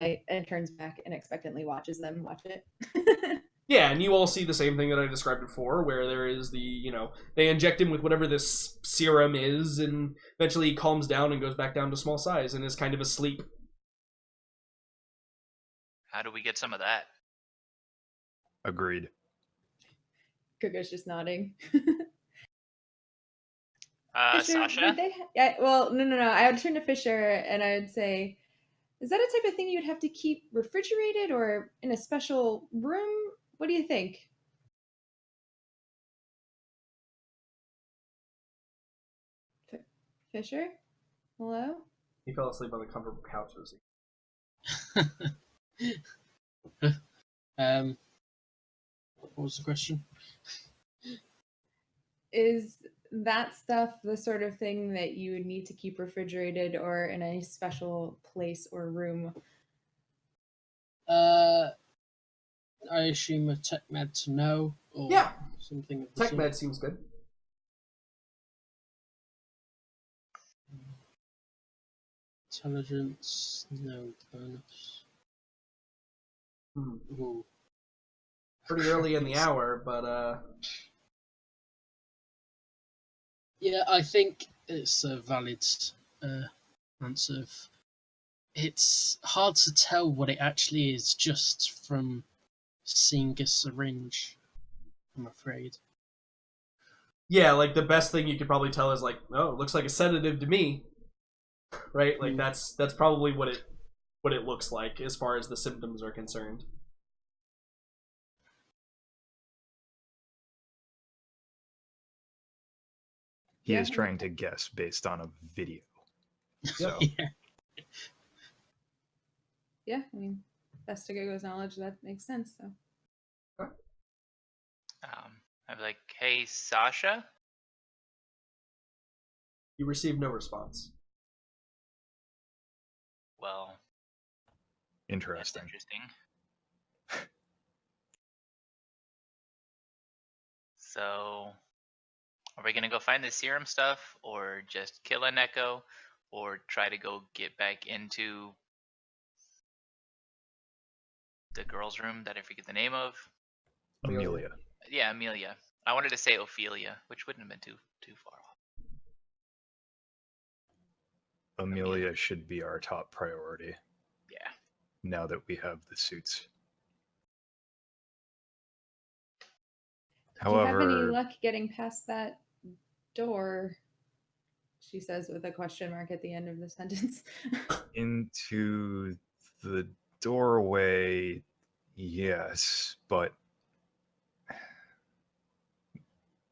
and turns back and expectantly watches them watch it. Yeah, and you all see the same thing that I described before, where there is they inject him with whatever this serum is, and eventually he calms down and goes back down to small size and is kind of asleep. How do we get some of that? Agreed. Kuko's just nodding. Fisher, Sasha? No. I would turn to Fisher and I would say, is that a type of thing you'd have to keep refrigerated or in a special room? What do you think? Fisher? Hello? He fell asleep on the comfortable couches. What was the question? Is that stuff the sort of thing that you would need to keep refrigerated or in a special place or room? I assume a tech med to know, or Yeah. something of the Tech sort. med seems good. Intelligence, no bonus. Ooh. Pretty early in the hour, but Yeah, I think it's a valid answer. It's hard to tell what it actually is just from seeing a syringe, I'm afraid. yeah, like the best thing you could probably tell is like, oh, it looks like a sedative to me, right? Like that's probably what it looks like as far as the symptoms are concerned. He is trying to guess based on a video. So. Yeah, I mean, best to Gogo's knowledge, that makes sense. So. I'm like, hey, Sasha? You receive no response. Well, Interesting. So, are we gonna go find the serum stuff, or just kill an Echo, or try to go get back into the girl's room that I forget the name of? Amelia. Yeah, Amelia. I wanted to say Ophelia, which wouldn't have been too far off. Amelia should be our top priority. Yeah. Now that we have the suits. Do you have any luck getting past that door? She says with a question mark at the end of the sentence. Into the doorway, yes, but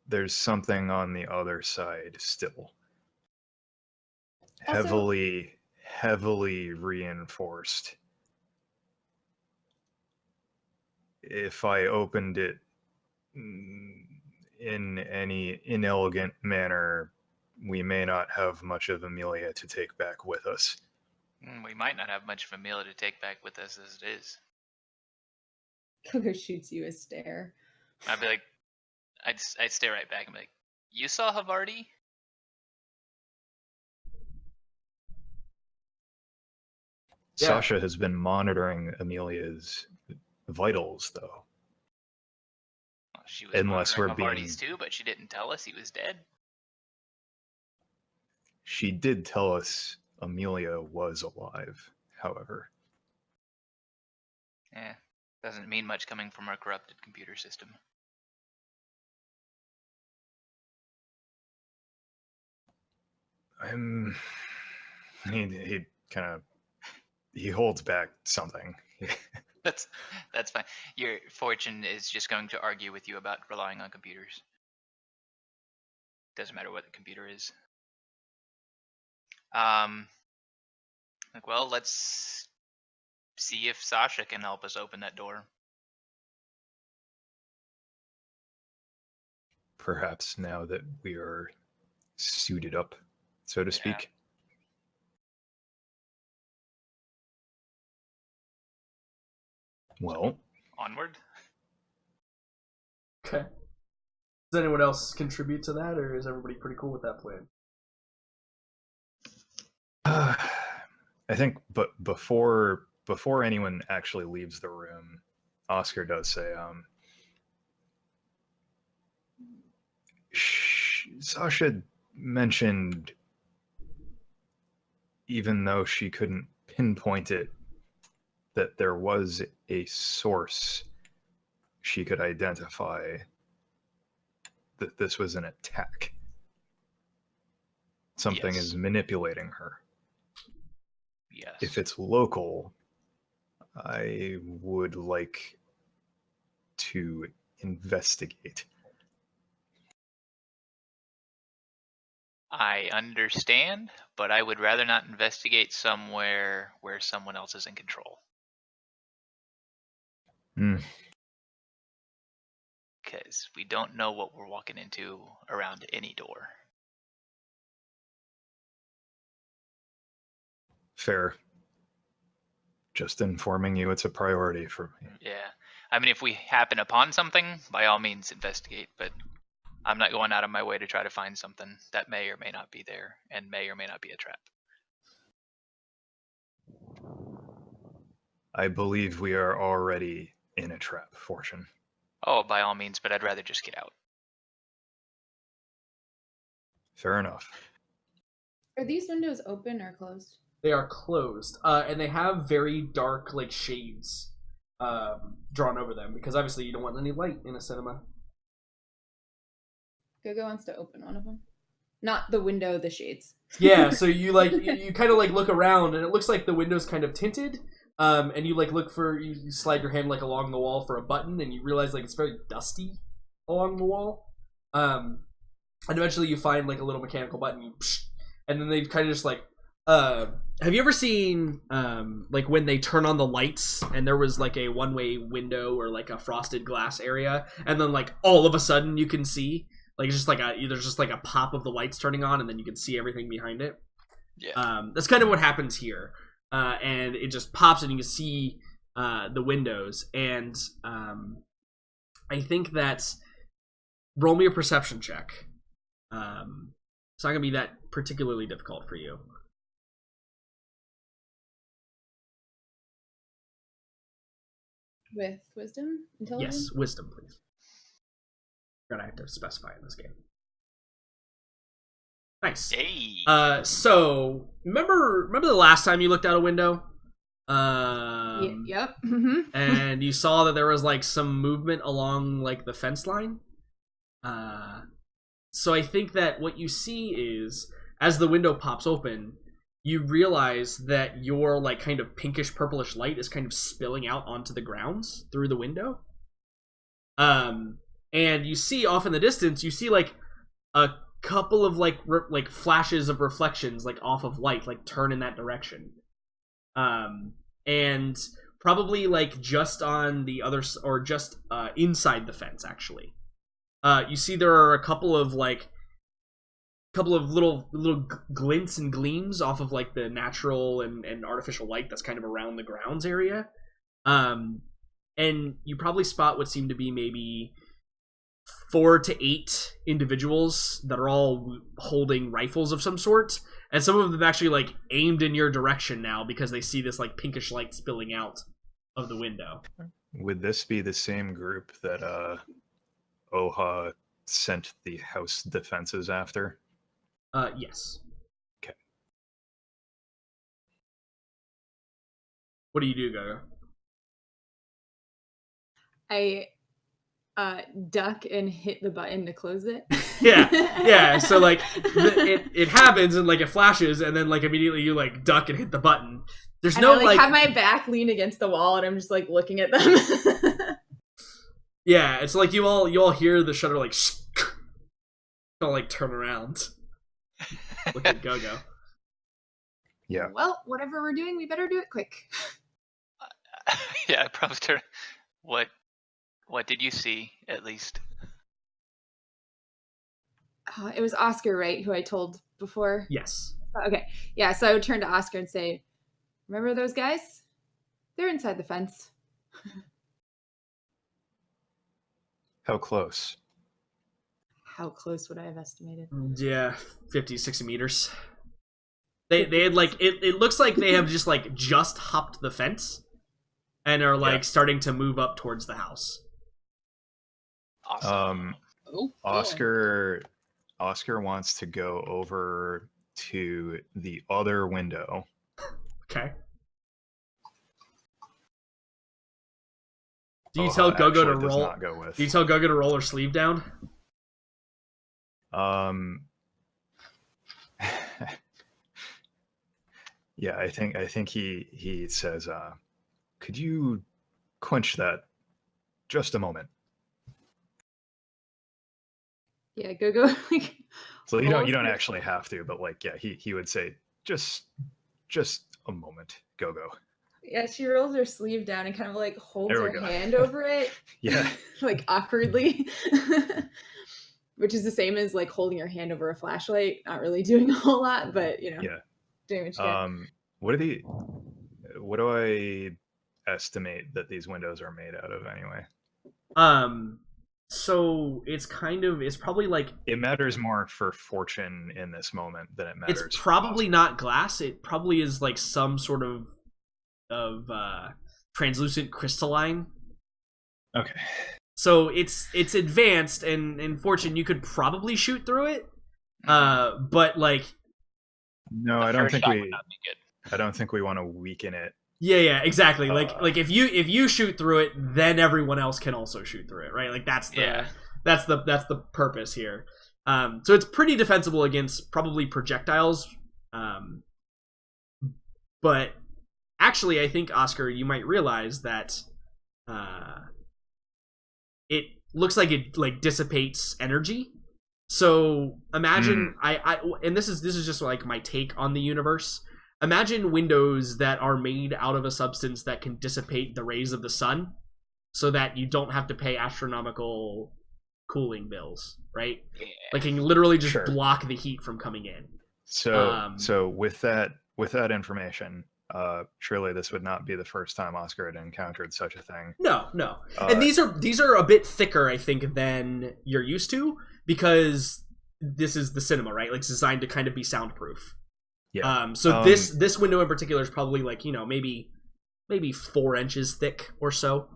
there's something on the other side still. Also, heavily reinforced. If I opened it in any inelegant manner, we may not have much of Amelia to take back with us. We might not have much of Amelia to take back with us as it is. Coco shoots you a stare. I'd be like, I'd stare right back and be like, you saw Havarti? Yeah. Sasha has been monitoring Amelia's vitals, though. Well, she was Unless monitoring we're Havarti's too, but she didn't tell us he was dead. She did tell us Amelia was alive, however. Doesn't mean much coming from our corrupted computer system. He kind of holds back something. That's fine. Your fortune is just going to argue with you about relying on computers. Doesn't matter what the computer is. Well, let's see if Sasha can help us open that door. Perhaps now that we are suited up, so to speak. Well, onward. Okay. Does anyone else contribute to that, or is everybody pretty cool with that plan? I think, but before before anyone actually leaves the room, Oscar does say, Sasha mentioned, even though she couldn't pinpoint it, that there was a source she could identify that this was an attack. Something Yes. is manipulating her. Yes. If it's local, I would like to investigate. I understand, but I would rather not investigate somewhere where someone else is in control. Hmm. Because we don't know what we're walking into around any door. Fair. Just informing you it's a priority for me. Yeah. I mean, if we happen upon something, by all means investigate, but I'm not going out of my way to try to find something that may or may not be there and may or may not be a trap. I believe we are already in a trap, Fortune. Oh, by all means, but I'd rather just get out. Fair enough. Are these windows open or closed? They are closed, and they have very dark, like, shades drawn over them, because obviously you don't want any light in a cinema. Gogo wants to open one of them. Not the window, the shades. Yeah, so you like you kind of like look around, and it looks like the window's kind of tinted. And you like look for, you slide your hand like along the wall for a button, and you realize like it's very dusty along the wall. And eventually you find like a little mechanical button, and then they kind of just like. Have you ever seen like when they turn on the lights and there was like a one-way window or like a frosted glass area, and then like all of a sudden you can see like it's just like there's just like a pop of the lights turning on, and then you can see everything behind it. Yeah. That's kind of what happens here, and it just pops and you can see the windows. And I think that's roll me a perception check. It's not gonna be that particularly difficult for you. With wisdom? Intelligence? Yes, wisdom, please. Gotta have to specify in this game. Nice. Hey. So remember the last time you looked out a window? Yep. Mm-hmm. And you saw that there was like some movement along like the fence line. So I think that what you see is as the window pops open, you realize that your like kind of pinkish purplish light is kind of spilling out onto the grounds through the window. And you see off in the distance, you see like a couple of like flashes of reflections like off of light like turn in that direction. And probably like just on the other or just inside the fence actually. You see there are a couple of little glints and gleams off of like the natural and artificial light that's kind of around the grounds area. And you probably spot what seem to be maybe 4 to 8 individuals that are all holding rifles of some sort, and some of them actually like aimed in your direction now because they see this like pinkish light spilling out of the window. Would this be the same group that Oha sent the house defenses after? Yes. Okay. What do you do, Gaga? I duck and hit the button to close it. Yeah. So like it happens and like it flashes, and then like immediately you like duck and hit the button. There's And no I like have my back leaned against the wall, and I'm just like looking at them. yeah. It's like you all hear the shutter like all like turn around. Look at Go-Go. Yeah. Well, whatever we're doing, we better do it quick. Yeah, I probably turn. What did you see, at least? It was Oscar, right, who I told before? Yes. Okay. Yeah, so I would turn to Oscar and say, remember those guys? They're inside the fence. How close? How close would I have estimated? Yeah, 50, 60 meters. They had like it looks like they have just hopped the fence and are like starting to move up towards the house. Awesome. Oh, Oscar wants to go over to the other window. Okay. Do you tell Gogo to roll? Not go with. Do you tell Gogo to roll her sleeve down? Yeah, I think he says, could you quench that just a moment? Yeah, go like. So you don't rolls- actually have to, but like he would say just a moment, Gogo. Yeah, she rolls her sleeve down and kind of like holds There we her go. hand over it. Yeah. Like awkwardly. Which is the same as like holding your hand over a flashlight, not really doing a whole lot, but you know, Yeah. doing what you can. What do I estimate that these windows are made out of anyway? So it's probably like it matters more for fortune in this moment than it matters. It's probably not glass. It probably is like some sort of translucent crystalline. Okay. So it's advanced, and in fortune you could probably shoot through it. But like, no, I don't think we want to weaken it. Yeah, exactly. Like if you shoot through it, then everyone else can also shoot through it, right? Like that's the purpose here. So it's pretty defensible against probably projectiles. But actually, I think Oscar, you might realize that it looks like it like dissipates energy. So imagine and this is just like my take on the universe. Imagine windows that are made out of a substance that can dissipate the rays of the sun so that you don't have to pay astronomical cooling bills, right? Yeah. Like it can literally just block the heat from coming in. So with that information, surely this would not be the first time Oscar had encountered such a thing. No. And these are a bit thicker, I think, than you're used to, because this is the cinema, right? Like it's designed to kind of be soundproof. Yeah. So this window in particular is probably like, you know, maybe 4 inches thick or so.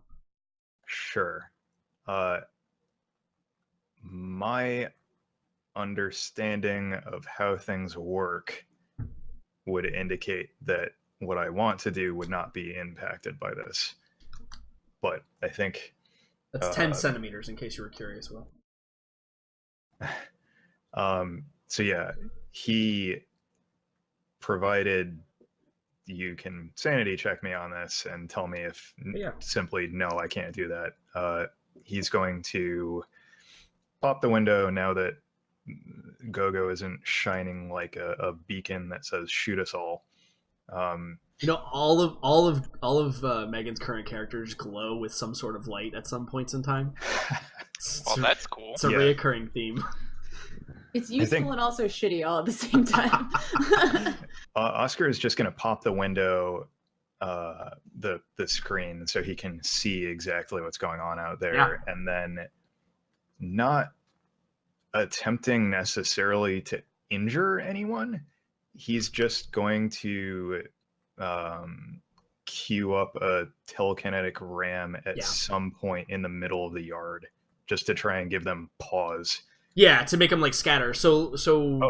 Sure. My understanding of how things work would indicate that what I want to do would not be impacted by this. But I think that's 10 centimeters, in case you were curious, Will. So yeah, he provided you can sanity check me on this and tell me if simply no, I can't do that. He's going to pop the window now that Gogo isn't shining like a beacon that says "shoot us all." You know, all of Megan's current characters glow with some sort of light at some points in time. That's cool. It's a reoccurring theme. It's useful and also shitty all at the same time. Oscar is just going to pop the window, the screen, so he can see exactly what's going on out there, and then not attempting necessarily to injure anyone. He's just going to queue up a telekinetic ram at some point in the middle of the yard, just to try and give them pause. Yeah, to make them like scatter. So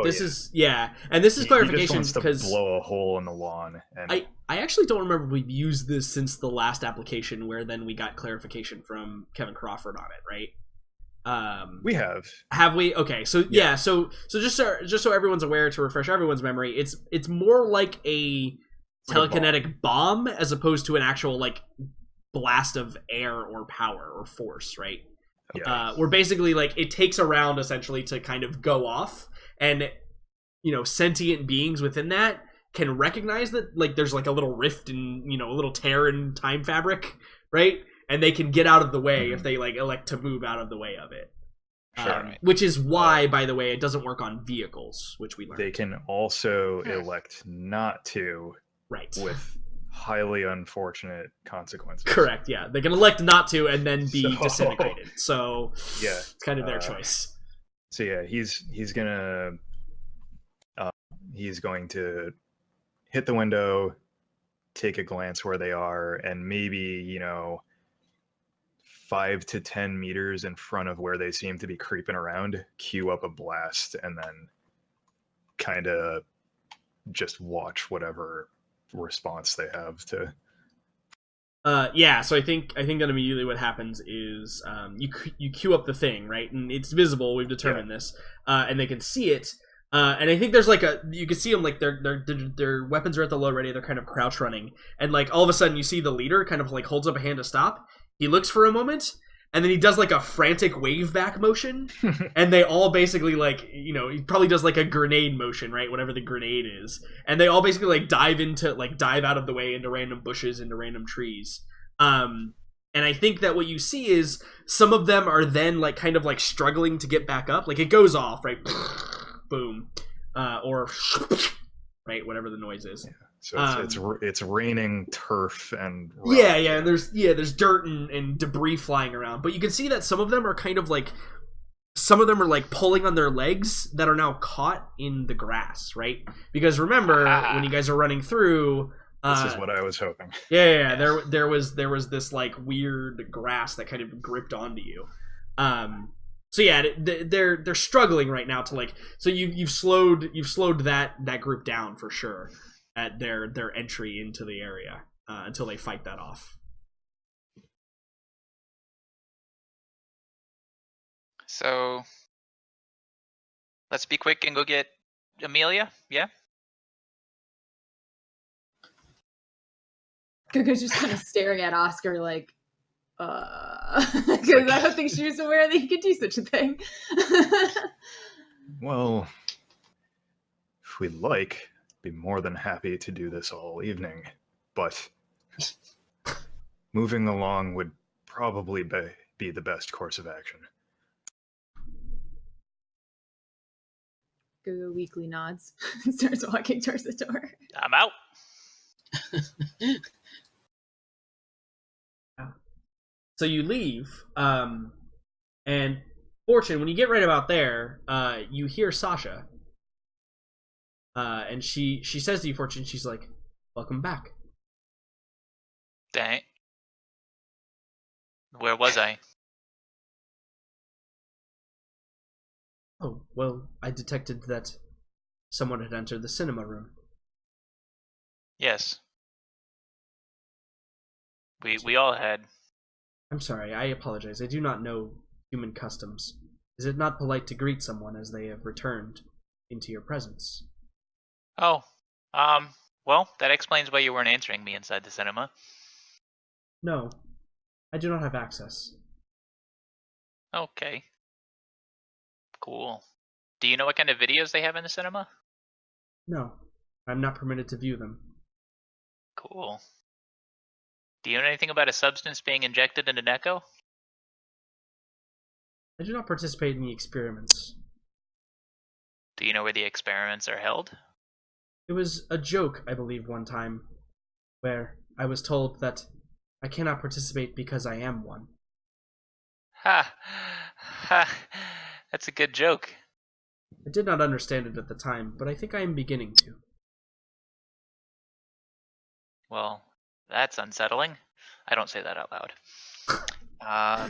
this is and this is clarification because blow a hole in the lawn. And I actually don't remember we've used this since the last application, where then we got clarification from Kevin Crawford on it, right? We have we? Okay, so so just so everyone's aware, to refresh everyone's memory, it's more like a telekinetic bomb as opposed to an actual like blast of air or power or force, right? Where basically like it takes a round essentially to kind of go off, and you know, sentient beings within that can recognize that like there's like a little rift in, you know, a little tear in time fabric, right? And they can get out of the way if they like elect to move out of the way of it. Which is why, by the way, it doesn't work on vehicles, which we learned. They can also elect not to, with highly unfortunate consequences. Correct, yeah. They can elect not to and then be disintegrated. So it's kind of their choice. So yeah, he's going to hit the window, take a glance where they are, and maybe, 5 to 10 meters in front of where they seem to be creeping around, cue up a blast, and then kind of just watch whatever response they have to. Yeah, so I think that immediately what happens is you queue up the thing, right, and it's visible. We've determined this, and they can see it. And I think there's like you can see them like their weapons are at the low ready. They're kind of crouch running, and like all of a sudden you see the leader kind of like holds up a hand to stop. He looks for a moment, and then he does like a frantic wave back motion, and they all basically like he probably does like a grenade motion, right? Whatever the grenade is, and they all basically like dive out of the way into random bushes, into random trees. And I think that what you see is some of them are then like kind of like struggling to get back up. Like it goes off, right? Boom, or right, whatever the noise is. Yeah. So it's raining turf and rock. Yeah, and there's dirt and debris flying around, but you can see that some of them are kind of like pulling on their legs that are now caught in the grass, right? Because remember when you guys are running through. This is what I was hoping. Yeah. There was this like weird grass that kind of gripped onto you. So yeah, they're struggling right now to like. So you've slowed that group down for sure at their entry into the area until they fight that off. So let's be quick and go get Amelia. Yeah. Coco's just kind of staring at Oscar like, because I don't think she was aware that he could do such a thing. Well, if we'd like, be more than happy to do this all evening, but moving along would probably be the best course of action. Coco weakly nods and starts walking towards the door. I'm out. So you leave, and Fortune, when you get right about there, you hear Sasha, and she says to you, Fortune, she's like, "Welcome back." Dang. Where was I? Oh, well, I detected that someone had entered the cinema room. Yes. We all had. I'm sorry, I apologize. I do not know human customs. Is it not polite to greet someone as they have returned into your presence? Oh, well, that explains why you weren't answering me inside the cinema. No, I do not have access. Okay. Cool. Do you know what kind of videos they have in the cinema? No, I'm not permitted to view them. Cool. Do you know anything about a substance being injected into Neko? I do not participate in the experiments. Do you know where the experiments are held? It was a joke, I believe, one time, where I was told that I cannot participate because I am one. Ha! Ha! That's a good joke. I did not understand it at the time, but I think I am beginning to. Well, that's unsettling. I don't say that out loud.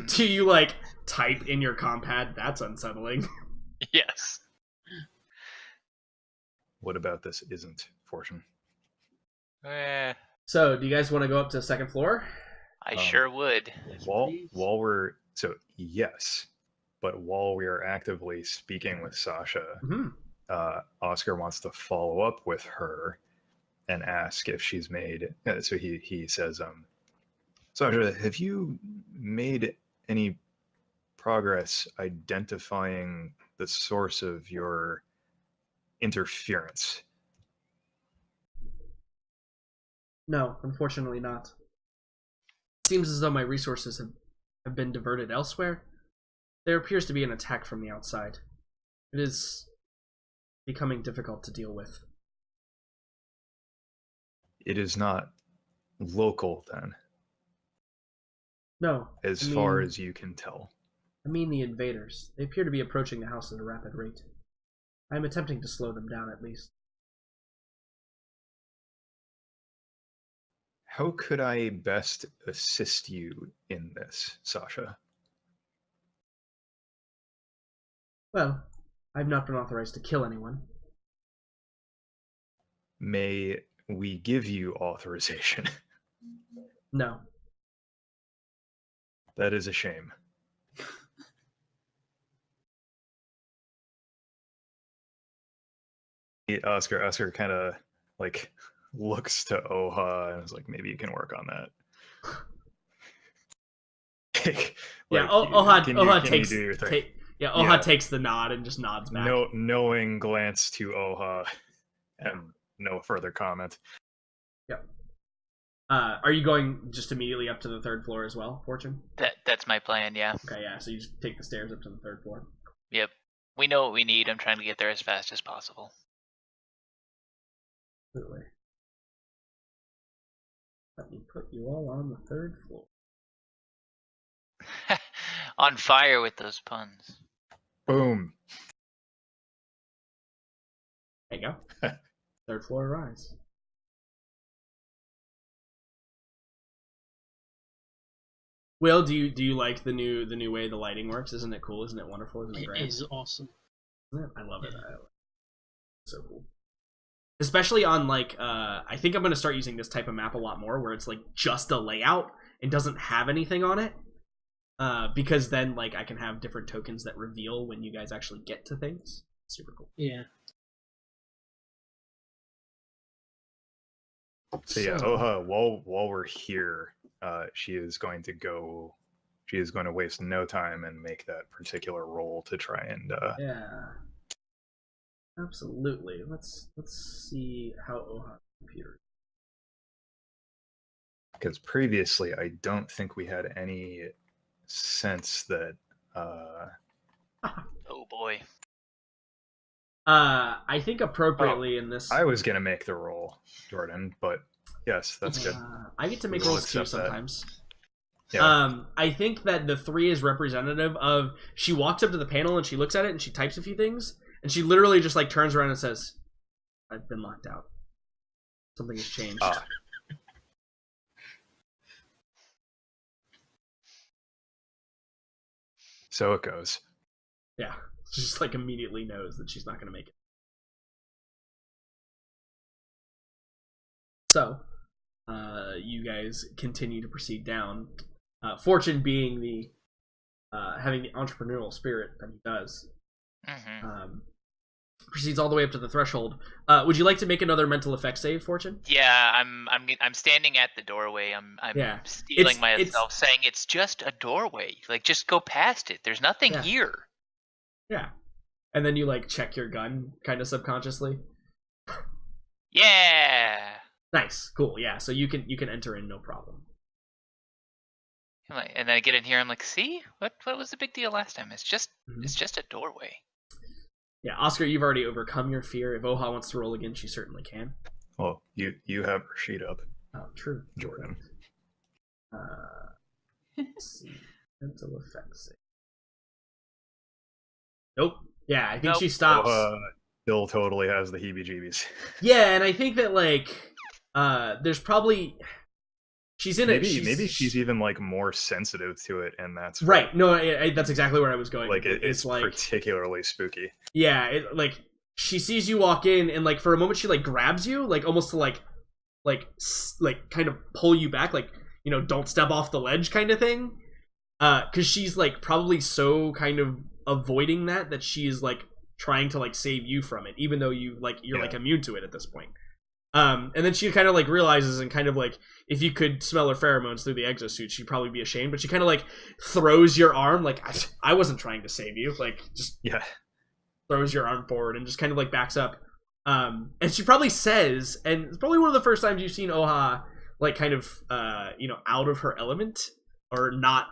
Do you, like, type in your compad? That's unsettling. Yes. What about this isn't, Fortune? So, do you guys want to go up to the second floor? I sure would. While we're... So, yes. But while we are actively speaking with Sasha, Oscar wants to follow up with her and ask if she's made... So he says, Sasha, have you made any progress identifying the source of your interference? No, unfortunately not. It seems as though my resources have been diverted elsewhere. There appears to be an attack from the outside. It is becoming difficult to deal with. It is not local, then, No. as far as you can tell. I mean the invaders. They appear to be approaching the house at a rapid rate. I am attempting to slow them down, at least. How could I best assist you in this, Sasha? Well, I've not been authorized to kill anyone. May we give you authorization? No. That is a shame. Oscar kind of like looks to Oha and is like, maybe you can work on that. Yeah, Oha takes the nod and just nods back. No, knowing glance to Oha, and no further comment. Yep. Are you going just immediately up to the third floor as well, Fortune? That's my plan, yeah. Okay, yeah. So you just take the stairs up to the third floor. Yep. We know what we need. I'm trying to get there as fast as possible. Absolutely. Let me put you all on the third floor. On fire with those puns. Boom. There you go. Third floor rise. Will, do you like the new way the lighting works? Isn't it cool? Isn't it wonderful? Isn't it great? It is awesome. Isn't it? I love it. So cool. Especially on like I think I'm gonna start using this type of map a lot more, where it's like just a layout and doesn't have anything on it. Because then like I can have different tokens that reveal when you guys actually get to things. Super cool. Yeah. So yeah, Oha, while we're here, she is going to waste no time and make that particular roll to try and Yeah. Absolutely. Let's see how Oha computer. Because previously I don't think we had any sense that Oh boy. I think appropriately in this I was gonna make the roll, Jordan, but yes, that's good. I get to make We'll rolls too accept that. sometimes. Yeah. I think that the 3 is representative of she walks up to the panel and she looks at it and she types a few things and she literally just like turns around and says, "I've been locked out. Something has changed." So it goes. Yeah, she just like immediately knows that she's not going to make it. So, you guys continue to proceed down. Fortune being the having the entrepreneurial spirit that he does, proceeds all the way up to the threshold. Would you like to make another mental effect save, Fortune? Yeah, I'm standing at the doorway. I'm stealing myself, saying it's just a doorway. Like, just go past it. There's nothing here. Yeah, and then you like check your gun, kind of subconsciously. Yeah. Nice, cool. Yeah, so you can enter in no problem. And then I get in here. I'm like, see, what was the big deal last time? It's just a doorway. Yeah, Oscar, you've already overcome your fear. If Oha wants to roll again, she certainly can. Well, you have her sheet up. Oh, true. Jordan. Let's see. Mental effects. Nope. Yeah, I think she stops. Still totally has the heebie-jeebies. Yeah, and I think that like there's probably she's in maybe she's even like more sensitive to it, and that's right. No, that's exactly where I was going. Like it's like particularly spooky. Yeah, like she sees you walk in, and like for a moment she like grabs you, like almost to like kind of pull you back, like, you know, don't step off the ledge kind of thing. Because she's like probably so kind of avoiding that she's like trying to like save you from it, even though you're like immune to it at this point. And then she kind of like realizes, and kind of like, if you could smell her pheromones through the exosuit, she'd probably be ashamed, but she kind of like throws your arm, like, I wasn't trying to save you, like, just throws your arm forward and just kind of like backs up. And she probably says, and it's probably one of the first times you've seen Oha like kind of out of her element, or not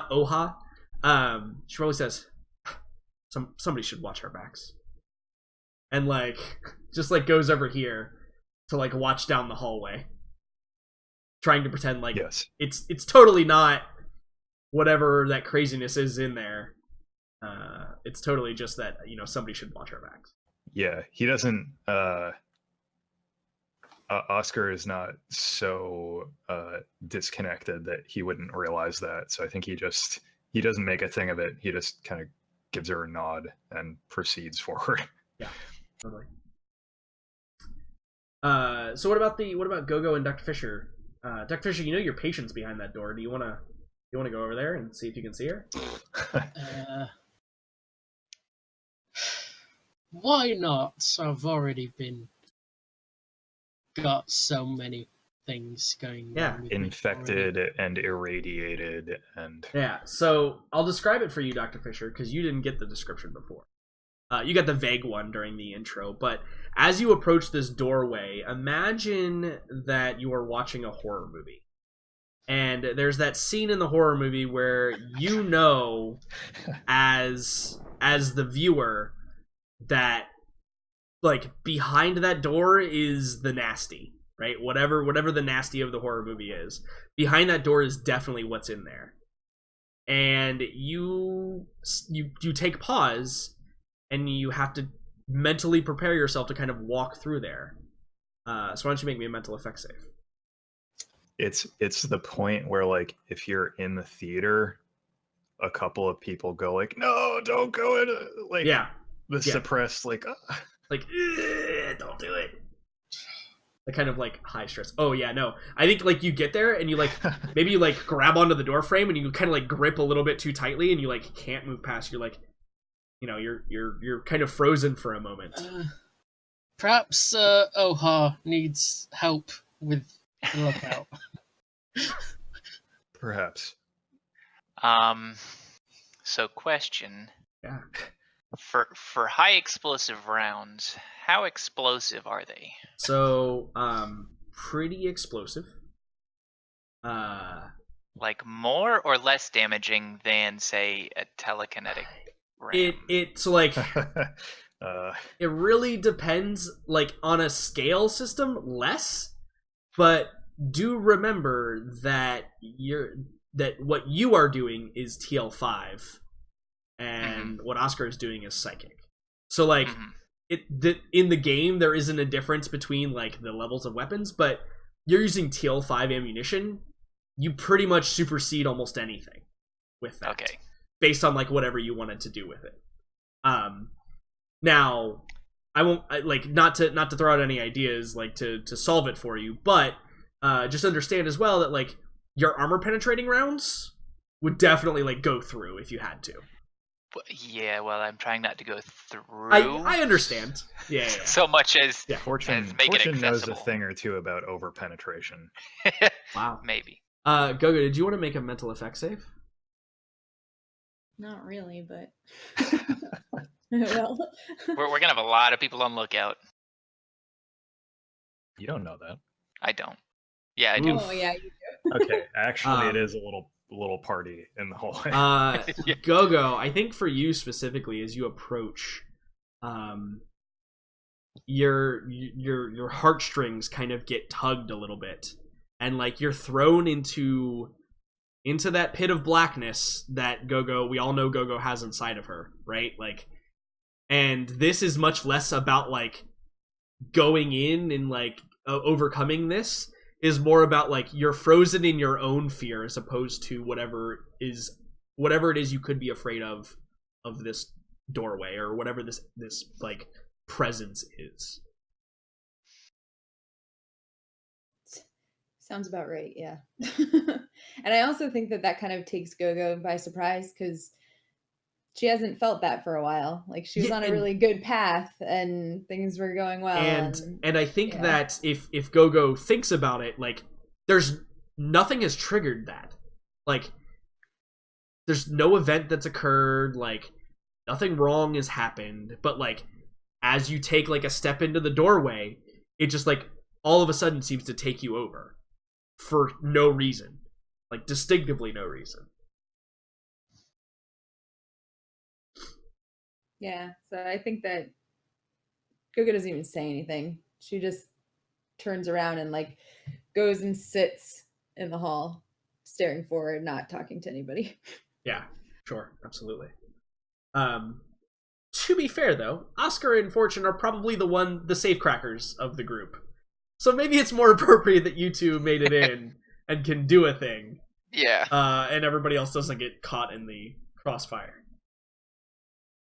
Oha. She probably says, somebody should watch our backs, and like just like goes over here to like watch down the hallway, trying to pretend like it's totally not whatever that craziness is in there. It's totally just that, you know, somebody should watch our backs. Yeah, he doesn't Oscar is not so disconnected that he wouldn't realize that. So I think he doesn't make a thing of it. He just kind of gives her a nod and proceeds forward. Yeah, totally. So what about Gogo and Dr. Fisher? Dr. Fisher, you know your patient's behind that door. Do you wanna go over there and see if you can see her? Why not? I've already got so many things going Yeah. on with me Infected already. and irradiated and Yeah. So I'll describe it for you, Dr. Fisher, because you didn't get the description before. You got the vague one during the intro, but as you approach this doorway, imagine that you are watching a horror movie. And there's that scene in the horror movie where you know as the viewer that like behind that door is the nasty, right? Whatever the nasty of the horror movie is. Behind that door is definitely what's in there. And you take pause and you have to mentally prepare yourself to kind of walk through there. So why don't you make me a mental effect save? it's the point where like if you're in the theater, a couple of people go like, "No, don't go in!" Like Yeah, the yeah. suppressed like. Like, don't do it. The kind of like high stress. Oh yeah, no. I think like you get there and you like maybe you like grab onto the door frame and you kind of like grip a little bit too tightly and you like can't move past. You're like, you know, you're kind of frozen for a moment. Perhaps Oha needs help with the lookout. Perhaps. So question. Yeah. For high explosive rounds, how explosive are they? So, pretty explosive. Like more or less damaging than, say, a telekinetic ram? It's like uh, it really depends. Like on a scale system, less. But do remember that what you are doing is TL5, and what Oscar is doing is psychic. So like in the game there isn't a difference between like the levels of weapons, but you're using TL5 ammunition. You pretty much supersede almost anything with that. Okay. Based on like whatever you wanted to do with it. Now I won't like not to throw out any ideas like to solve it for you, but just understand as well that like your armor penetrating rounds would definitely like go through if you had to. Yeah, well, I'm trying not to go through. I understand. Yeah. So much as Fortune make it knows a accessible. thing or two about over penetration. Wow. Maybe. Gogo, did you want to make a mental effect save? Not really, but well, We're gonna have a lot of people on lookout. You don't know that. I don't. Yeah, I do. oh yeah, you Okay, actually, it Um, is a little party in the hallway. Gogo, I think for you specifically, as you approach, your heartstrings kind of get tugged a little bit, and like you're thrown into that pit of blackness that we all know Gogo has inside of her, right? Like, and this is much less about like going in and like overcoming this. Is more about like you're frozen in your own fear as opposed to whatever it is you could be afraid of this doorway or whatever this like presence is. sounds about right. Yeah, and I also think that kind of takes Gogo by surprise because she hasn't felt that for a while. Like she was Yeah, on a and- really good path and things were going well. And I think yeah. that if Gogo thinks about it, like there's nothing has triggered that. Like there's no event that's occurred, like nothing wrong has happened, but like as you take like a step into the doorway, it just like all of a sudden seems to take you over for no reason. Like distinctively no reason. Yeah, so I think that Gogo doesn't even say anything. She just turns around and like goes and sits in the hall, staring forward, not talking to anybody. Yeah, sure, absolutely. To be fair though, Oscar and Fortune are probably the safecrackers of the group. So maybe it's more appropriate that you two made it in and can do a thing, Yeah. and everybody else doesn't get caught in the crossfire.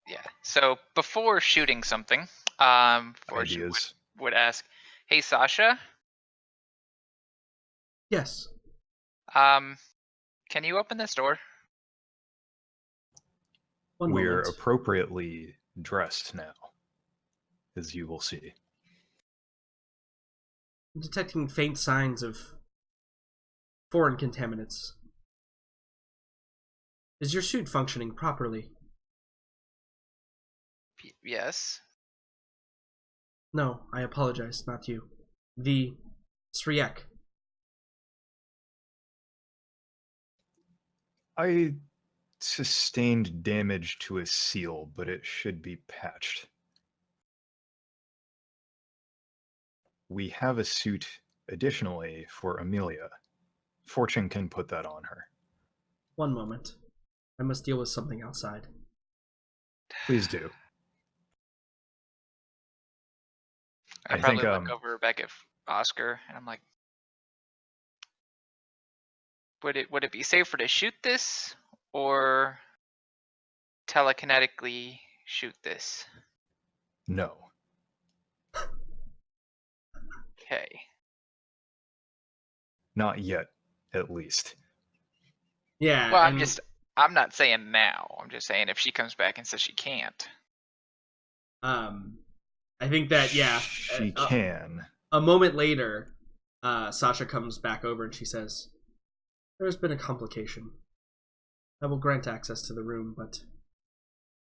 Yeah. So before shooting something, Forge Ideas. would ask, "Hey Sasha, Yes. can you open this door?" One We're moment. appropriately dressed now, as you will see. I'm detecting faint signs of foreign contaminants. Is your suit functioning properly? Yes. No, I apologize, not you. The Sriek. I sustained damage to a seal, but it should be patched. We have a suit additionally for Amelia. Fortune can put that on her. One moment. I must deal with something outside. Please do. I I probably think, look over back at Oscar, and I'm like, would it be safer to shoot this or telekinetically shoot this? No. Okay. Not yet, at least. Yeah, Well, and I'm not saying now. I'm just saying if she comes back and says she can't. I think that, yeah. She can. A moment later, Sasha comes back over and she says, "There's been a complication. I will grant access to the room, but,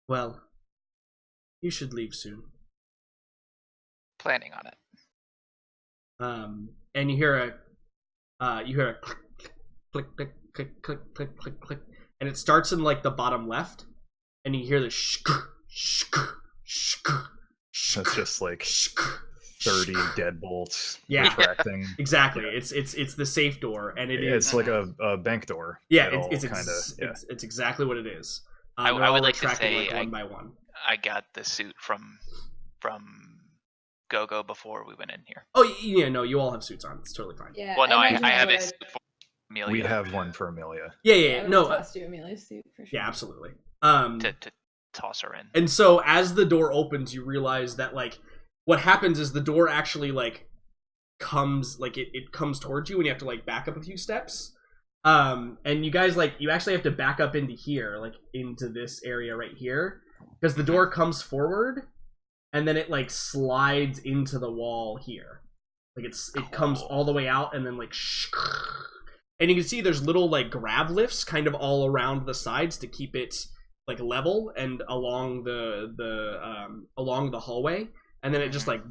well, you should leave soon." Planning on it. And you hear a click, click, click, click, click, click, click, and it starts in like the bottom left, and you hear the shk, shk, shk, shk. That's just like 30 deadbolts Yeah. retracting. Exactly. Yeah. It's the safe door, and it is It's like a bank door. yeah. that all It's kinda- it's exactly what it is. I They're all would like to retracting, say like, one by one. I got the suit from Go-Go before we went in here. Oh yeah, no, you all have suits on. It's totally fine. Yeah. Well, no, I imagine have would- a suit for Amelia We have one for Amelia. Yeah, I would no, toss you Amelia's suit for sure. yeah, absolutely. to toss her in. And so as the door opens, you realize that like what happens is the door actually like comes like it comes towards you, and you have to like back up a few steps. And you guys like you actually have to back up into here, like into this area right here, because the door comes forward, and then it like slides into the wall here. Like it comes all the way out, and then like and you can see there's little like grav lifts kind of all around the sides to keep it like level and along the hallway, and then it just like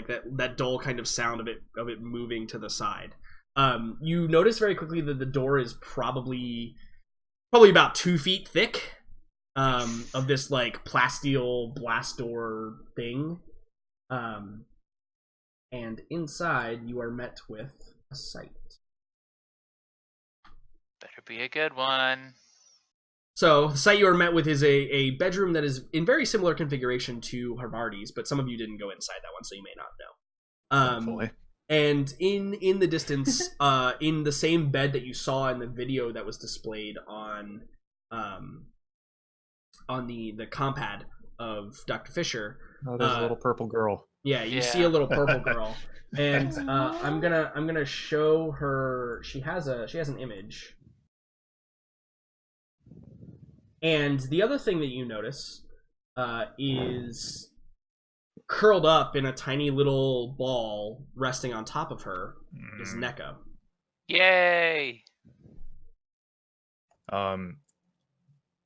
that dull kind of sound of it moving to the side. You notice very quickly that the door is probably about 2 feet thick, of this like plasteel blast door thing, and inside you are met with a sight. Better be a good one. So the sight you are met with is a bedroom that is in very similar configuration to Harvardi's, but some of you didn't go inside that one, so you may not know. Hopefully. And in the distance, in the same bed that you saw in the video that was displayed on the compad of Dr. Fisher. Oh, there's a little purple girl. Yeah, you Yeah. see a little purple girl, and I'm gonna show her. She has an image. And the other thing that you notice is curled up in a tiny little ball resting on top of her is Neko. Yay!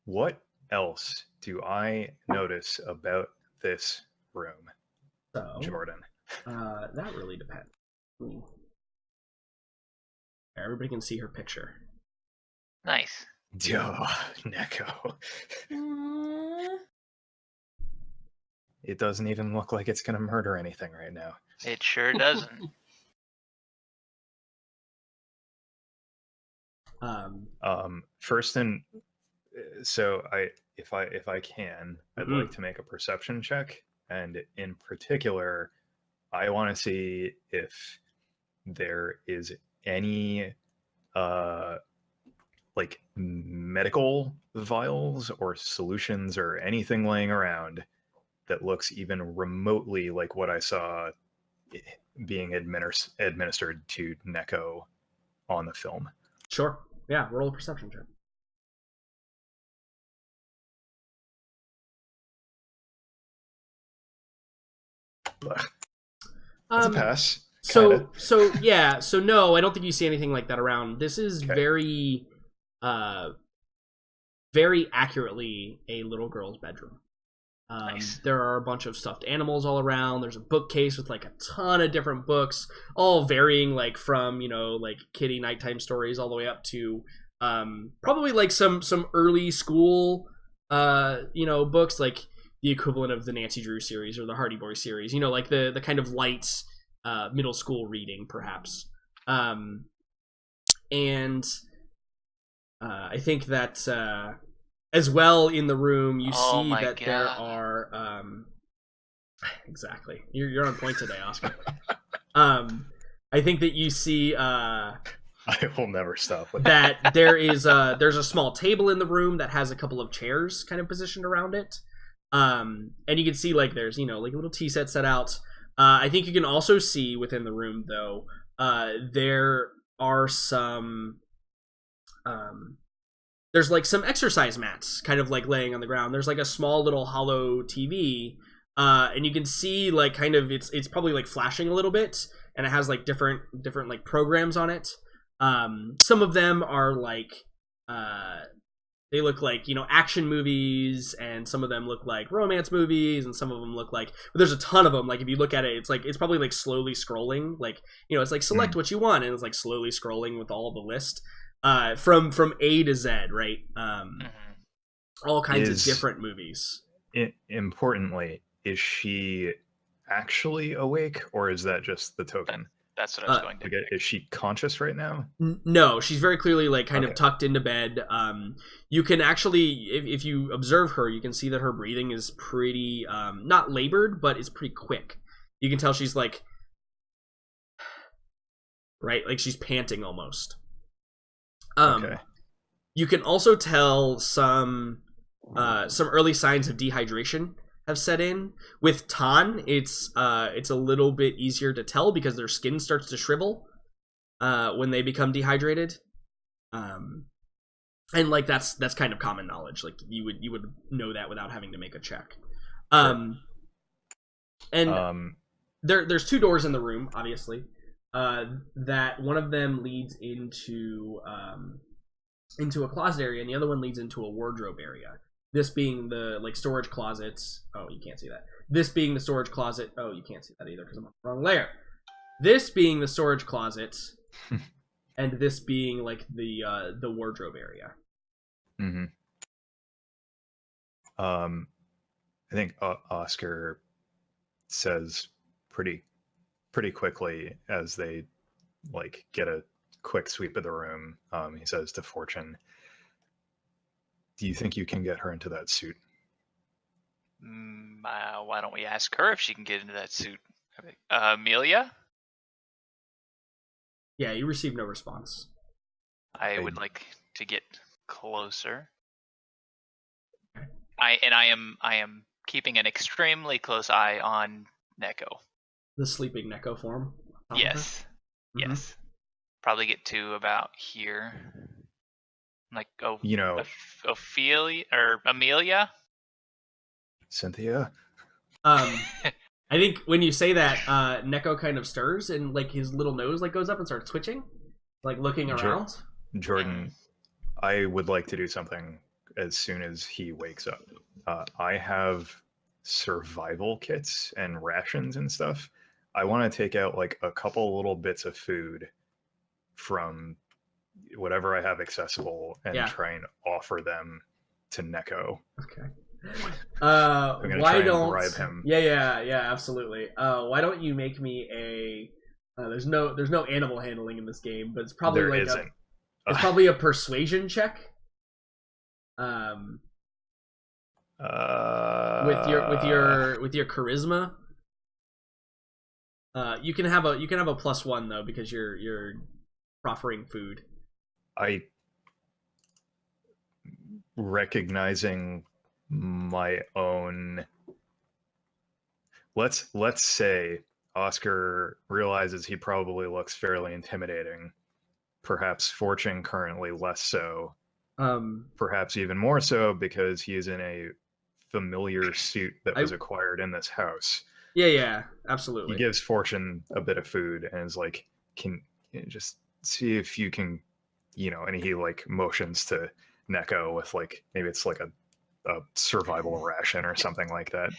What else do I notice about this room, So Jordan? that really depends. Ooh. Everybody can see her picture. Nice. Duh, Neko. Aww. It doesn't even look like it's gonna murder anything right now. It sure doesn't. First and so if I can, I'd like to make a perception check, and in particular, I want to see if there is any like medical vials or solutions or anything laying around that looks even remotely like what I saw being administered to Neko on the film. Sure. Yeah, roll a perception check. That's a pass. So no, I don't think you see anything like that around. This is Okay. very accurately a little girl's bedroom. Nice. There are a bunch of stuffed animals all around. There's a bookcase with like a ton of different books, all varying like from, you know, like kiddie nighttime stories all the way up to probably like some early school you know, books like the equivalent of the Nancy Drew series or the Hardy Boy series, you know, like the kind of light middle school reading perhaps. And I think that as well in the room you Oh see my that there God. are exactly, you're on point today, Oscar. I think that you see I will never stop with that there's a small table in the room that has a couple of chairs kind of positioned around it, and you can see like there's, you know, like a little tea set out. I think you can also see within the room though there are some there's like some exercise mats kind of like laying on the ground. There's like a small little hollow TV, and you can see like kind of it's probably like flashing a little bit, and it has like different like programs on it. Some of them are like they look like, you know, action movies, and some of them look like romance movies, and some of them look like, but there's a ton of them. Like if you look at it, it's like it's probably like slowly scrolling, like, you know, it's like select what you want, and it's like slowly scrolling with all the list from A to Z, right? All kinds of different movies. Importantly, is she actually awake, or is that just the token? That's what I was going to Like, is she conscious right now? No, she's very clearly like kind of Okay. tucked into bed. You can actually, if you observe her, you can see that her breathing is pretty not labored, but it's pretty quick. You can tell she's like, right, like she's panting almost. Okay. You can also tell some early signs of dehydration have set in. With Tan, it's a little bit easier to tell because their skin starts to shrivel when they become dehydrated. And like that's kind of common knowledge. Like you would know that without having to make a check. And there's two doors in the room, obviously. That one of them leads into a closet area, and the other one leads into a wardrobe area. This being the like storage closets. Oh, you can't see that. This being the storage closet. Oh, you can't see that either because I'm on the wrong layer. This being the storage closet, and this being like the wardrobe area. Mm-hmm. I think Oscar says pretty quickly as they like get a quick sweep of the room. He says to Fortune, "Do you think you can get her into that suit?" Why don't we ask her if she can get into that suit? Amelia? Yeah, you receive no response. I would like to get closer. I am keeping an extremely close eye on Neko. The sleeping Neko form. Yes. Yes. Probably get to about here. Like, oh, You know, Ophelia or Amelia? Cynthia. I think when you say that, Neko kind of stirs and like his little nose like goes up and starts twitching, like looking around. Jordan, I would like to do something as soon as he wakes up. I have survival kits and rations and stuff. I want to take out like a couple little bits of food from whatever I have accessible and try and offer them to Neko. Okay. Why don't bribe him? Yeah, absolutely. Why don't you make me a? There's no animal handling in this game, but it's probably There like isn't. It's probably a persuasion check. With your charisma. You can have a +1 though because you're proffering food. I recognizing my own. Let's say Oscar realizes he probably looks fairly intimidating. Perhaps Fortune currently less so. Perhaps even more so because he is in a familiar suit that was acquired in this house. Yeah, absolutely. He gives Fortune a bit of food and is like, "Can you just see if you can, and he like motions to Neko with like maybe it's like a survival ration or something like that."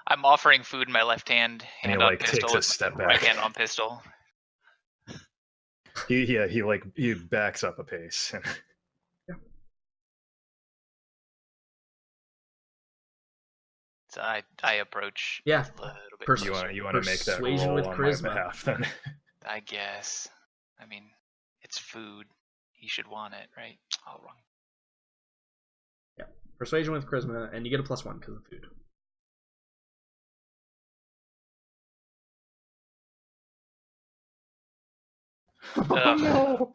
I'm offering food in my left hand, And he on like pistol, takes a step back. right hand on pistol. He backs up a pace. So I approach Yeah. a little bit closer. You want to make that Persuasion roll with on charisma. my behalf then? I guess. I mean, it's food. He should want it, right? All wrong. Yeah. Persuasion with charisma, and you get a +1 because of food. Oh no.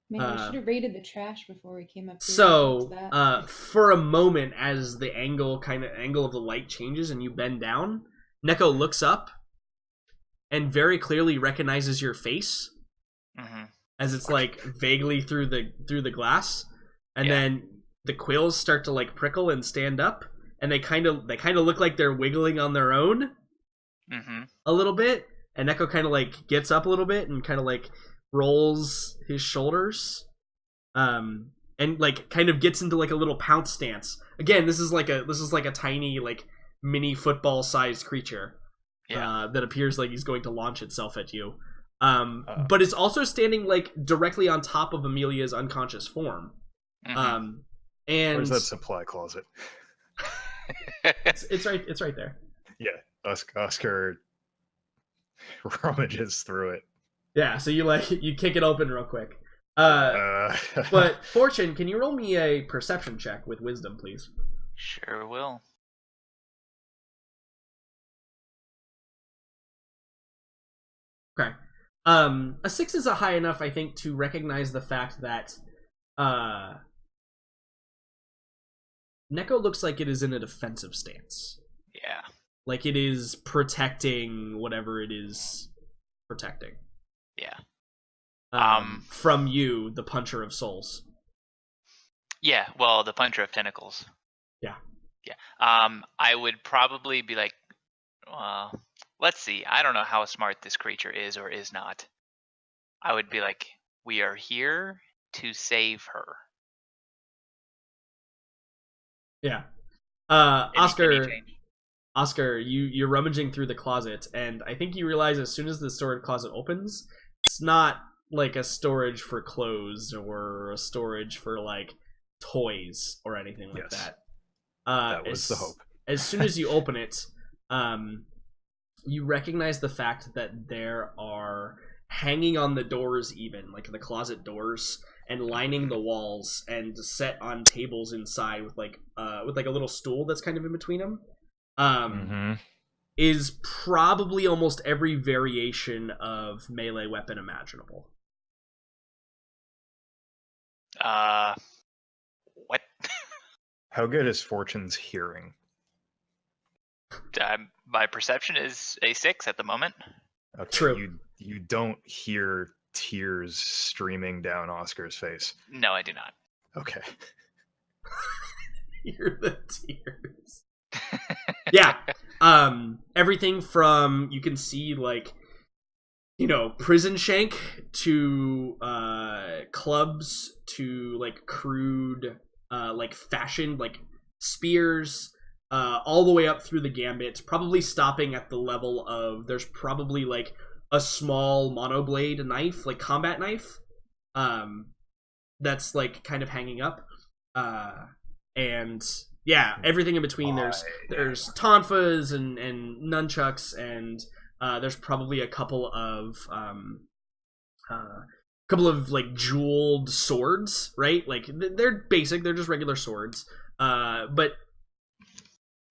Man, we Uh, should have raided the trash before we came up here. So, What's that? for a moment, as the angle of the light changes and you bend down, Neko looks up and very clearly recognizes your face Mm-hmm. as it's like vaguely through the glass, and then the quills start to like prickle and stand up, and they kind of look like they're wiggling on their own a little bit, and Neko kind of like gets up a little bit and kind of like rolls his shoulders, and like kind of gets into like a little pounce stance. Again, this is like a tiny like mini football sized creature that appears like he's going to launch itself at you. But it's also standing like directly on top of Amelia's unconscious form. And Where's that supply closet? it's right there. Yeah, Oscar rummages through it. Yeah, so you kick it open real quick. But Fortune, can you roll me a perception check with wisdom, please? Sure will. Okay. A 6 is a high enough, I think, to recognize the fact that Neko looks like it is in a defensive stance. Yeah. Like it is protecting whatever it is protecting. Yeah. From you, the Puncher of Souls. Yeah, well, the Puncher of Tentacles. Yeah. Yeah. I would probably be like, let's see. I don't know how smart this creature is or is not. I would be like, we are here to save her. Yeah. Any Oscar, you're rummaging through the closet, and I think you realize as soon as the storage closet opens, it's not like a storage for clothes or a storage for like toys or anything like that. That was the hope. As soon as you open it, you recognize the fact that there are hanging on the doors, even like the closet doors, and lining the walls and set on tables inside with like a little stool that's kind of in between them. Is probably almost every variation of melee weapon imaginable. What? How good is Fortune's hearing? My perception is a 6 at the moment. Okay, True. You don't hear tears streaming down Oscar's face. No, I do not. Okay. Hear the tears. Yeah. Everything from, you can see like, prison shank to clubs to like crude like fashioned like spears, all the way up through the gambit, probably stopping at the level of there's probably like a small monoblade knife, like combat knife, that's like kind of hanging up, and yeah, everything in between. There's tonfas and nunchucks, and there's probably a couple of like jeweled swords, right? Like they're basic, they're just regular swords, but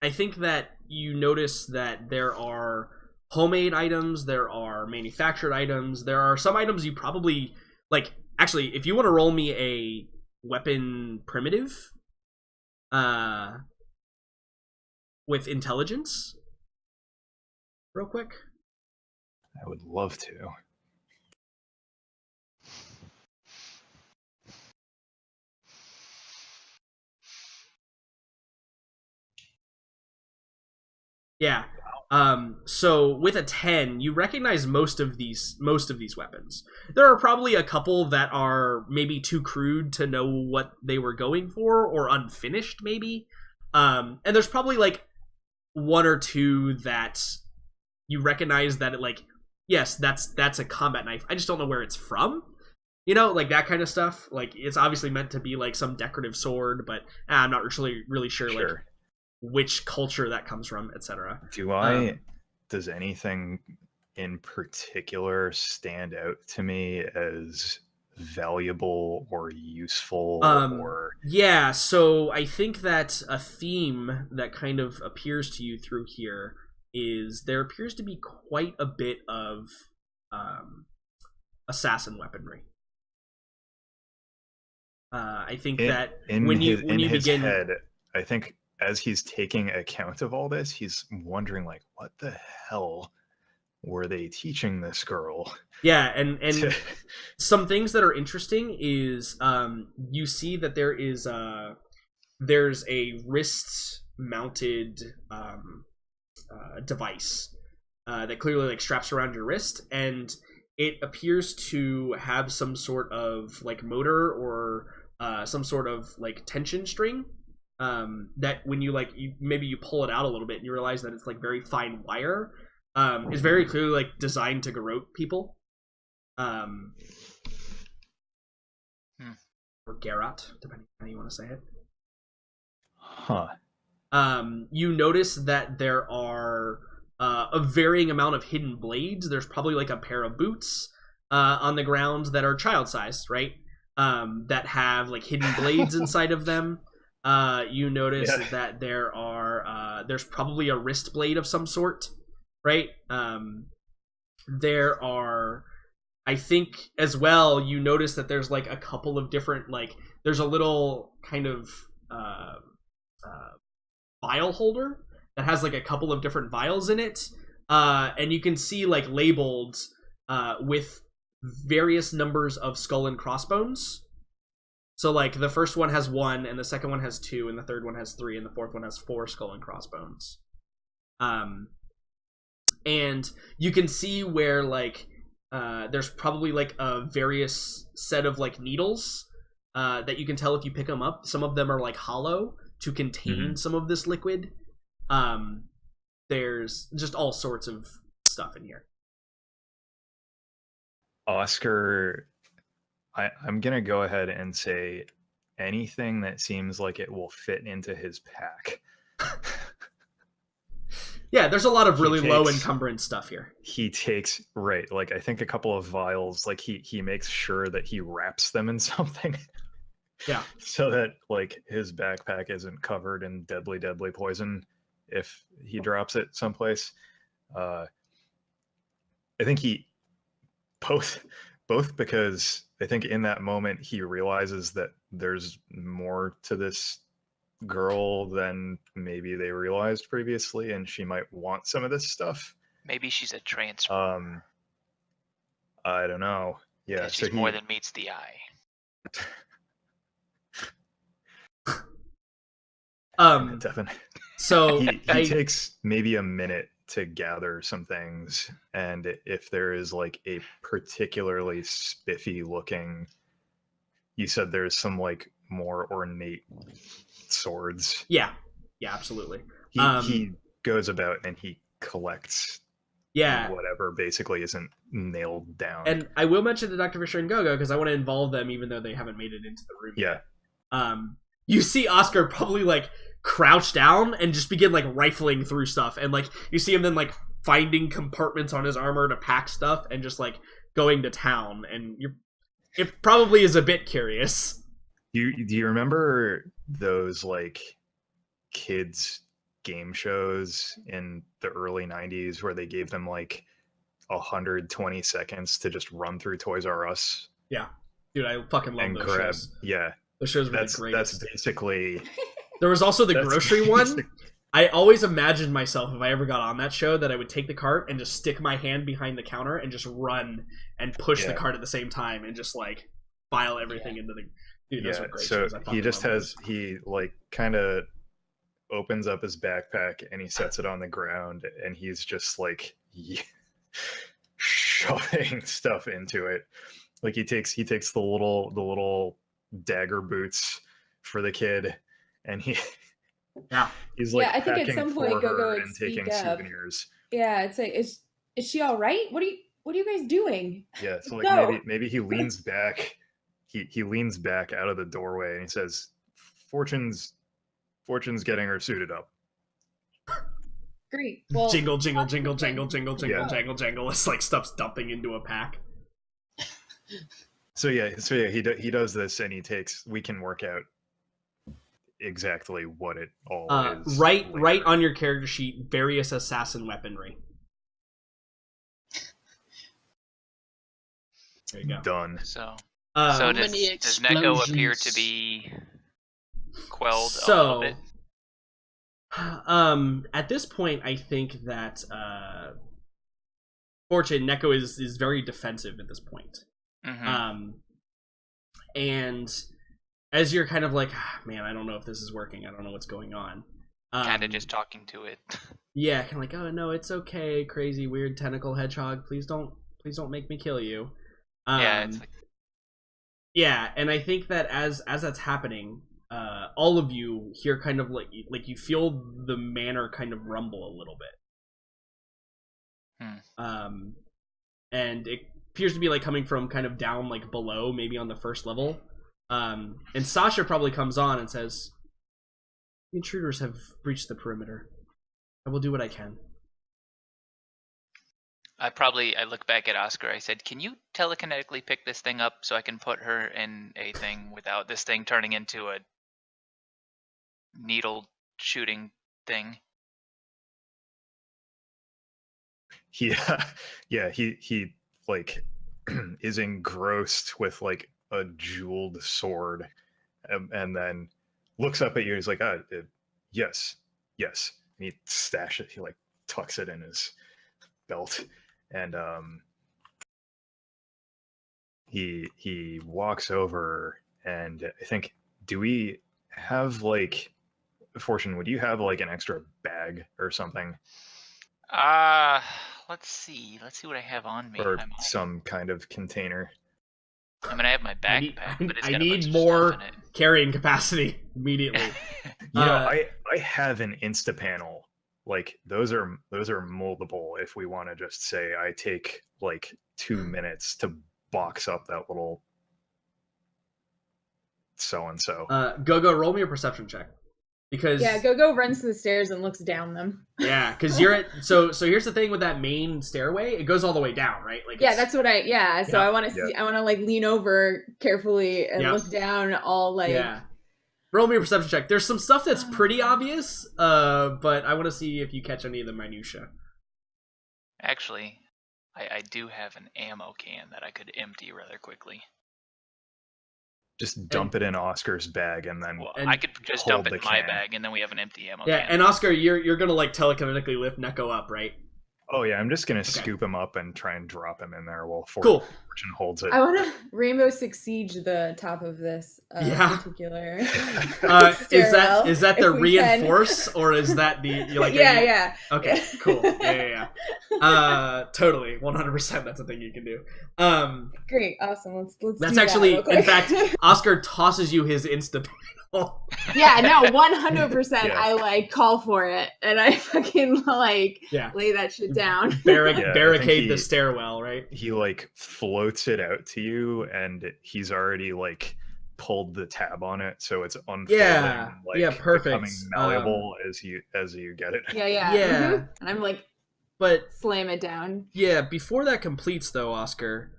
I think that you notice that there are homemade items, there are manufactured items, there are some items you probably like. Actually, if you want to roll me a weapon primitive with intelligence real quick. I would love to. Yeah. So with a 10, you recognize most of these weapons. There are probably a couple that are maybe too crude to know what they were going for, or unfinished maybe. And there's probably like one or two that you recognize that yes, that's a combat knife. I just don't know where it's from. You know, like that kind of stuff. Like it's obviously meant to be like some decorative sword, but I'm not really sure. Like which culture that comes from, etc. Does anything in particular stand out to me as valuable or useful? Yeah, so I think that a theme that kind of appears to you through here is there appears to be quite a bit of assassin weaponry. I think that when you begin, head, I think as he's taking account of all this, he's wondering like, what the hell were they teaching this girl? Yeah, and some things that are interesting is you see that there's a wrist mounted device that clearly like straps around your wrist, and it appears to have some sort of like motor or some sort of like tension string that when you maybe you pull it out a little bit and you realize that it's like very fine wire. Is very clearly like designed to garrote people. Or garrot, depending on how you want to say it. Huh. You notice that there are a varying amount of hidden blades. There's probably like a pair of boots on the ground that are child-sized, right? That have like hidden blades inside of them. You notice that there's probably a wrist blade of some sort, right? There are, I think as well, you notice that there's like a couple of different, like there's a little kind of vial holder that has like a couple of different vials in it, and you can see like labeled with various numbers of skull and crossbones. So like the first one has 1, and the second one has 2, and the third one has 3, and the fourth one has 4 skull and crossbones. And you can see where like there's probably like a various set of like needles that you can tell if you pick them up. Some of them are like hollow to contain some of this liquid. There's just all sorts of stuff in here. Oscar, I'm gonna go ahead and say anything that seems like it will fit into his pack. Yeah, there's a lot of really low encumbrance stuff here. He takes, right, like I think a couple of vials, like he makes sure that he wraps them in something. Yeah. So that like his backpack isn't covered in deadly poison if he drops it someplace. I think he both because I think in that moment he realizes that there's more to this girl than maybe they realized previously, and she might want some of this stuff. Maybe she's a transformer. I don't know. Yeah, she's more than meets the eye. Devin. So he takes maybe a minute to gather some things, and if there is like a particularly spiffy looking, you said there's some like more ornate swords. Yeah, absolutely. He goes about and he collects whatever basically isn't nailed down. And I will mention to Dr. Fisher and Gogo because I want to involve them even though they haven't made it into the room yet. You see Oscar probably like crouch down and just begin like rifling through stuff, and like you see him then like finding compartments on his armor to pack stuff and just like going to town, and it probably is a bit curious. Do you remember those like kids game shows in the early 90s where they gave them like 120 seconds to just run through Toys R Us Yeah, dude, I fucking love and those grab. shows. Yeah, Those shows were that's the greatest. that's basically. There was also the That's grocery one. basic- I always imagined myself, if I ever got on that show, that I would take the cart and just stick my hand behind the counter and just run and push the Yeah. cart at the same time and just like file everything into the. Dude, those Yeah, were great so shows. I he fucking just love has those. he like kind of opens up his backpack and he sets it on the ground and he's just like shoving stuff into it. Like he takes the little dagger boots for the kid, and Yeah. he's like I think at packing some for point Go-Go her would and speak taking up. souvenirs. Yeah, it's like, is she all right? What are you guys doing? Yeah, so like No. maybe he leans back. He leans back out of the doorway and he says, Fortune's getting her suited up." Great. Well, Jingle, jingle, jingle, jingle, jingle, jingle, Yeah. jangle, jangle. It's like stuff's dumping into a pack. So he does this and we can work out exactly what it all is. Right later. on your character sheet, various assassin weaponry. There you go. Done. So Um, does many Neko appear to explosions. be quelled a So- little bit? At this point, I think that Fortune Neko is very defensive at this point. Hmm. And as you're kind of like, man, I don't know if this is working. I don't know what's going on. Kind of just talking to it. Yeah, kind of like, oh no, it's okay, crazy weird tentacle hedgehog. Please don't make me kill you. Yeah, it's like, Yeah, and I think that as that's happening, all of you hear kind of like you feel the manor kind of rumble a little bit. And it appears to be like coming from kind of down like below, maybe on the first level. And Sasha probably comes on and says, "The intruders have breached the perimeter. I will do what I can." I look back at Oscar. I said, "Can you telekinetically pick this thing up so I can put her in a thing without this thing turning into a needle shooting thing?" Yeah, he like is engrossed with like a jeweled sword, and then looks up at you. And he's like, yes. And he stashes it. He like tucks it in his belt, and he walks over, and I think, do we have like, Fortune, would you have like an extra bag or something, Let's see what I have on me. or some kind of container? I mean, I have my I need- backpack, but it's I got a bunch need of more stuff in it. carrying capacity immediately. You know, Uh, I have an Insta panel. Like those are moldable. If we want to just say, I take like 2 minutes to box up that little so and so. Go roll me a perception check, because yeah, Go runs to the stairs and looks down them. yeah, because you're at so here's the thing with that main stairway, it goes all the way down, right? Like Yeah, it's- that's what I. Yeah, so Yeah. I want to see. I want to like lean over carefully and Yeah. look down, all like. yeah. Roll me a perception check. There's some stuff that's pretty obvious, but I want to see if you catch any of the minutia. Actually, I do have an ammo can that I could empty rather quickly. Just dump it in Oscar's bag, and then Well, And I could just hold dump it the in my can. bag, and then we have an empty ammo Yeah, can. and Oscar, you're gonna like telekinetically lift Neko up, right? oh yeah, I'm just gonna Okay. scoop him up and try and drop him in there while Cool. Fortune holds it. I want to Rainbow Six Siege the top of this Yeah. particular. Is that the if we can. reinforce, or is that the you're like yeah. Okay, Yeah. cool. Yeah. Totally, 100%. That's a thing you can do. Great, awesome. Let's. That's do that actually, real quick. in fact, Oscar tosses you his Insta panel. Yeah, no, 100%. Yeah. I like call for it, and I fucking like Yeah. lay that shit down. Yeah, I think Barricade the he- stairwell, right? He like floats it out to you, and he's already like pulled the tab on it, so it's unfolding. Yeah, like, yeah, perfect. Becoming malleable as you get it. Yeah. Yeah. mhm. And I'm like But slam it down. yeah, before that completes though, Oscar,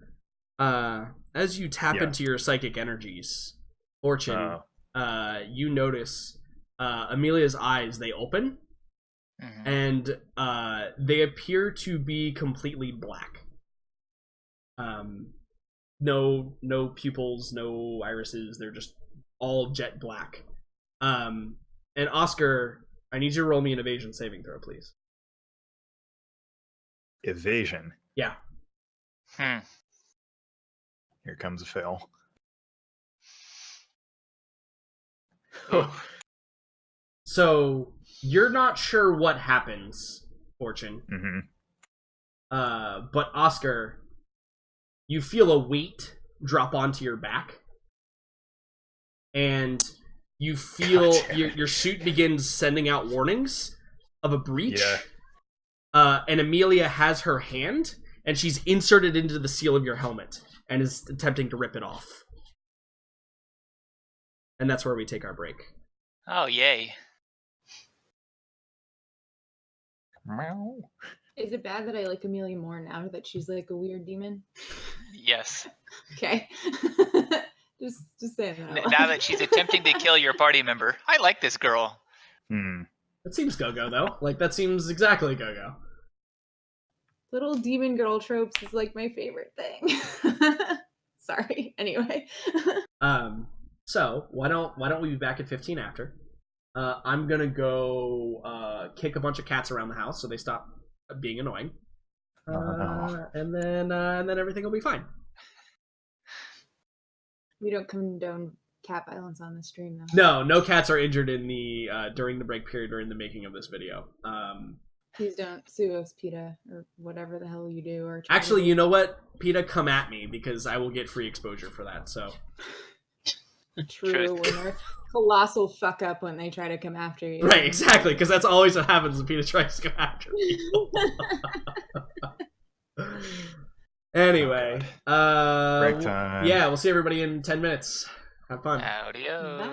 as you tap Yeah. into your psychic energies, Fortune, you notice Amelia's eyes, they open, and they appear to be completely black. No pupils, no irises. They're just all jet black. And Oscar, I need you to roll me an evasion saving throw, please. Evasion. Yeah. Hmm. Here comes a fail. Oof. So you're not sure what happens, Fortune. Mm-hmm. But Oscar, you feel a weight drop onto your back, and you feel your suit begins sending out warnings of a breach. Yeah. And Amelia has her hand, and she's inserted into the seal of your helmet and is attempting to rip it off. And that's where we take our break. Oh, yay. Meow. Is it bad that I like Amelia more now that she's like a weird demon? Yes. Okay. just saying that. out Now loud. that she's attempting to kill your party member, I like this girl. Hmm. That seems go-go, though. Like, that seems exactly go-go. Little demon girl tropes is like my favorite thing. Sorry. Anyway. So why don't we be back at 15 after? I'm gonna go kick a bunch of cats around the house so they stop being annoying. And then everything will be fine. We don't condone cat violence on the stream though. No cats are injured in the during the break period or in the making of this video. Please don't sue us, PETA, or whatever the hell you do. Or try to Actually, do. you know what? PETA, come at me because I will get free exposure for that. So True, when they're colossal fuck up when they try to come after you. right, exactly, because that's always what happens when PETA tries to come after me. Anyway, Break time. yeah, we'll see everybody in 10 minutes. Have fun. Howdy-o. Bye.